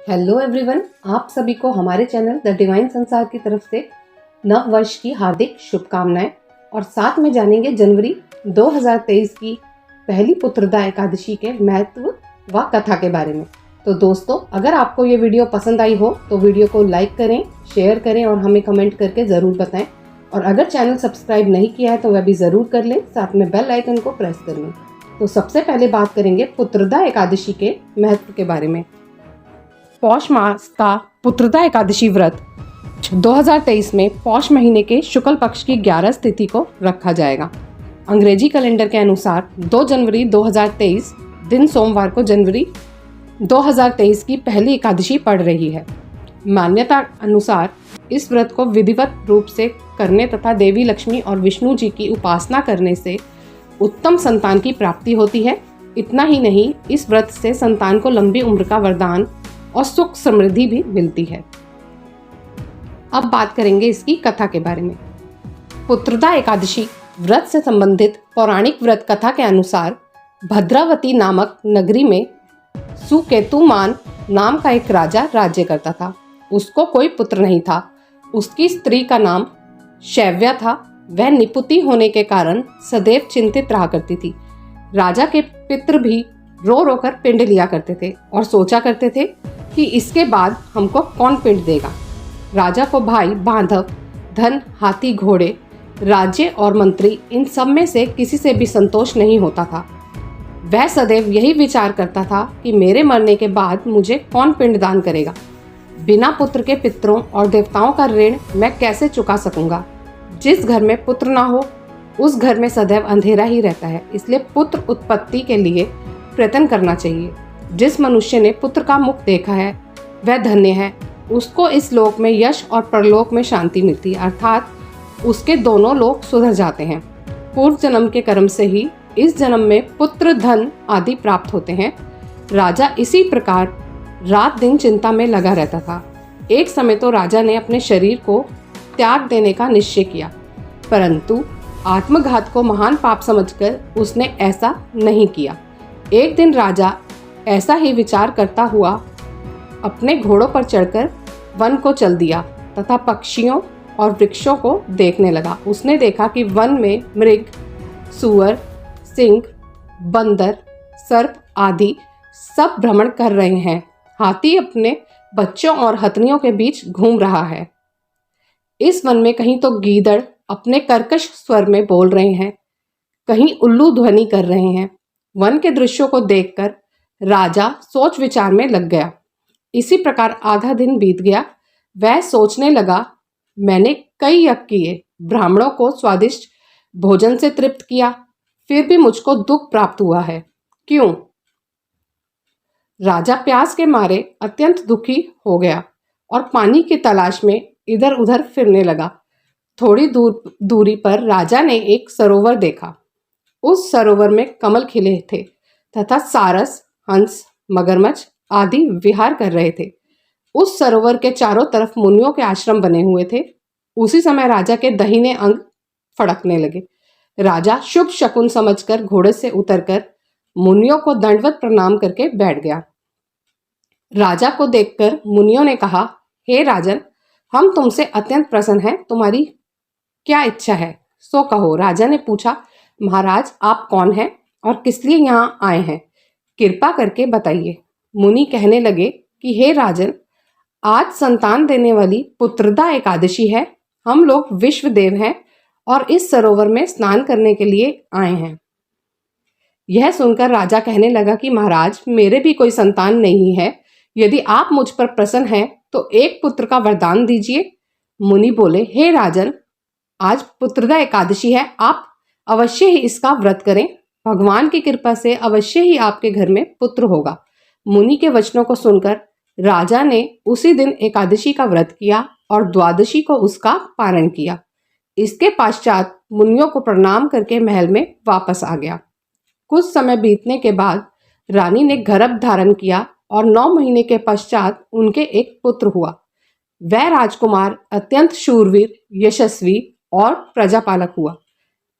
Hello everyone, आप सभी को हमारे चैनल द डिवाइन संसार की तरफ से नव वर्ष की हार्दिक शुभकामनाएं और साथ में जानेंगे जनवरी 2023 की पहली पुत्रदा एकादशी के महत्व व कथा के बारे में। तो दोस्तों, अगर आपको ये वीडियो पसंद आई हो तो वीडियो को लाइक करें, शेयर करें और हमें कमेंट करके ज़रूर बताएं। और अगर चैनल सब्सक्राइब नहीं किया है तो वह भी ज़रूर कर लें, साथ में बेल आइकन को प्रेस कर लें। तो सबसे पहले बात करेंगे पुत्रदा एकादशी के महत्व के बारे में। पौष मास का पुत्रदा एकादशी व्रत 2023 में पौष महीने के शुक्ल पक्ष की 11 तिथि को रखा जाएगा। अंग्रेजी कैलेंडर के अनुसार 2 जनवरी 2023 दिन सोमवार को जनवरी 2023 की पहली एकादशी पड़ रही है। मान्यता अनुसार इस व्रत को विधिवत रूप से करने तथा देवी लक्ष्मी और विष्णु जी की उपासना करने से उत्तम संतान की प्राप्ति होती है। इतना ही नहीं, इस व्रत से संतान को लंबी उम्र का वरदान और सुख समृद्धि भी मिलती है। अब बात करेंगे इसकी कथा के बारे में। पुत्रदा एकादशी व्रत से संबंधित पौराणिक व्रत कथा के अनुसार भद्रावती नामक नगरी में सुकेतुमान नाम का एक राजा राज्य करता था। उसको कोई पुत्र नहीं था। उसकी स्त्री का नाम शैव्या था। वह निपुति होने के कारण सदैव चिंतित रहा करती थी। राजा के पितृ भी रो रो कर पिंड लिया करते थे और सोचा करते थे कि इसके बाद हमको कौन पिंड देगा। राजा को भाई, बांधव, धन, हाथी, घोड़े, राज्य और मंत्री, इन सब में से किसी से भी संतोष नहीं होता था। वह सदैव यही विचार करता था कि मेरे मरने के बाद मुझे कौन पिंडदान करेगा। बिना पुत्र के पितरों और देवताओं का ऋण मैं कैसे चुका सकूंगा। जिस घर में पुत्र ना हो उस घर में सदैव अंधेरा ही रहता है। इसलिए पुत्र उत्पत्ति के लिए प्रयत्न करना चाहिए। जिस मनुष्य ने पुत्र का मुख देखा है वह धन्य है। उसको इस लोक में यश और परलोक में शांति मिलती है, अर्थात उसके दोनों लोक सुधर जाते हैं। पूर्व जन्म के कर्म से ही इस जन्म में पुत्र, धन आदि प्राप्त होते हैं। राजा इसी प्रकार रात दिन चिंता में लगा रहता था। एक समय तो राजा ने अपने शरीर को त्याग देने का निश्चय किया, परंतु आत्मघात को महान पाप समझकर उसने ऐसा नहीं किया। एक दिन राजा ऐसा ही विचार करता हुआ अपने घोड़ों पर चढ़कर वन को चल दिया तथा पक्षियों और वृक्षों को देखने लगा। उसने देखा कि वन में मृग, सूअर, सिंह, बंदर, सर्प आदि सब भ्रमण कर रहे हैं। हाथी अपने बच्चों और हथनियों के बीच घूम रहा है। इस वन में कहीं तो गीदड़ अपने कर्कश स्वर में बोल रहे हैं, कहीं उल्लू ध्वनि कर रहे हैं। वन के दृश्यों को देखकर राजा सोच विचार में लग गया। इसी प्रकार आधा दिन बीत गया। वह सोचने लगा, मैंने कई यज्ञ किए, ब्राह्मणों को स्वादिष्ट भोजन से तृप्त किया, फिर भी मुझको दुख प्राप्त हुआ है। क्यों? राजा प्यास के मारे अत्यंत दुखी हो गया और पानी की तलाश में इधर उधर फिरने लगा। थोड़ी दूरी पर राजा ने एक सरोवर देखा। उस सरोवर में कमल खिले थे तथा सारस, हंस, मगरमच्छ आदि विहार कर रहे थे। उस सरोवर के चारों तरफ मुनियों के आश्रम बने हुए थे। उसी समय राजा के दाहिने अंग फड़कने लगे। राजा शुभ शकुन समझकर घोड़े से उतरकर मुनियों को दंडवत प्रणाम करके बैठ गया। राजा को देखकर मुनियों ने कहा, हे राजन, हम तुमसे अत्यंत प्रसन्न हैं। तुम्हारी क्या इच्छा है सो कहो। राजा ने पूछा, महाराज, आप कौन हैं और किस लिए यहाँ आए हैं? कृपा करके बताइए। मुनि कहने लगे कि हे राजन, आज संतान देने वाली पुत्रदा एकादशी है। हम लोग विश्वदेव हैं और इस सरोवर में स्नान करने के लिए आए हैं। यह सुनकर राजा कहने लगा कि महाराज, मेरे भी कोई संतान नहीं है। यदि आप मुझ पर प्रसन्न हैं तो एक पुत्र का वरदान दीजिए। मुनि बोले, हे राजन, आज पुत्रदा एकादशी है, आप अवश्य ही इसका व्रत करें। भगवान की कृपा से अवश्य ही आपके घर में पुत्र होगा। मुनि के वचनों को सुनकर राजा ने उसी दिन एकादशी का व्रत किया और द्वादशी को उसका पारण किया। इसके पश्चात मुनियों को प्रणाम करके महल में वापस आ गया। कुछ समय बीतने के बाद रानी ने गर्भ धारण किया और 9 महीने के पश्चात उनके एक पुत्र हुआ। वह राजकुमार अत्यंत शूरवीर, यशस्वी और प्रजापालक हुआ।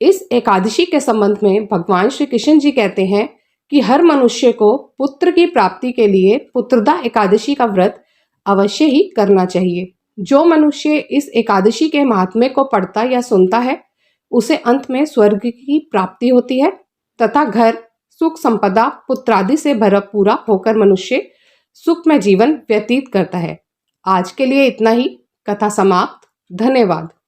इस एकादशी के संबंध में भगवान श्री कृष्ण जी कहते हैं कि हर मनुष्य को पुत्र की प्राप्ति के लिए पुत्रदा एकादशी का व्रत अवश्य ही करना चाहिए। जो मनुष्य इस एकादशी के महात्म्य को पढ़ता या सुनता है, उसे अंत में स्वर्ग की प्राप्ति होती है तथा घर, सुख, संपदा, पुत्रादि से भरपूरा होकर मनुष्य सुखमय जीवन व्यतीत करता है। आज के लिए इतना ही। कथा समाप्त। धन्यवाद।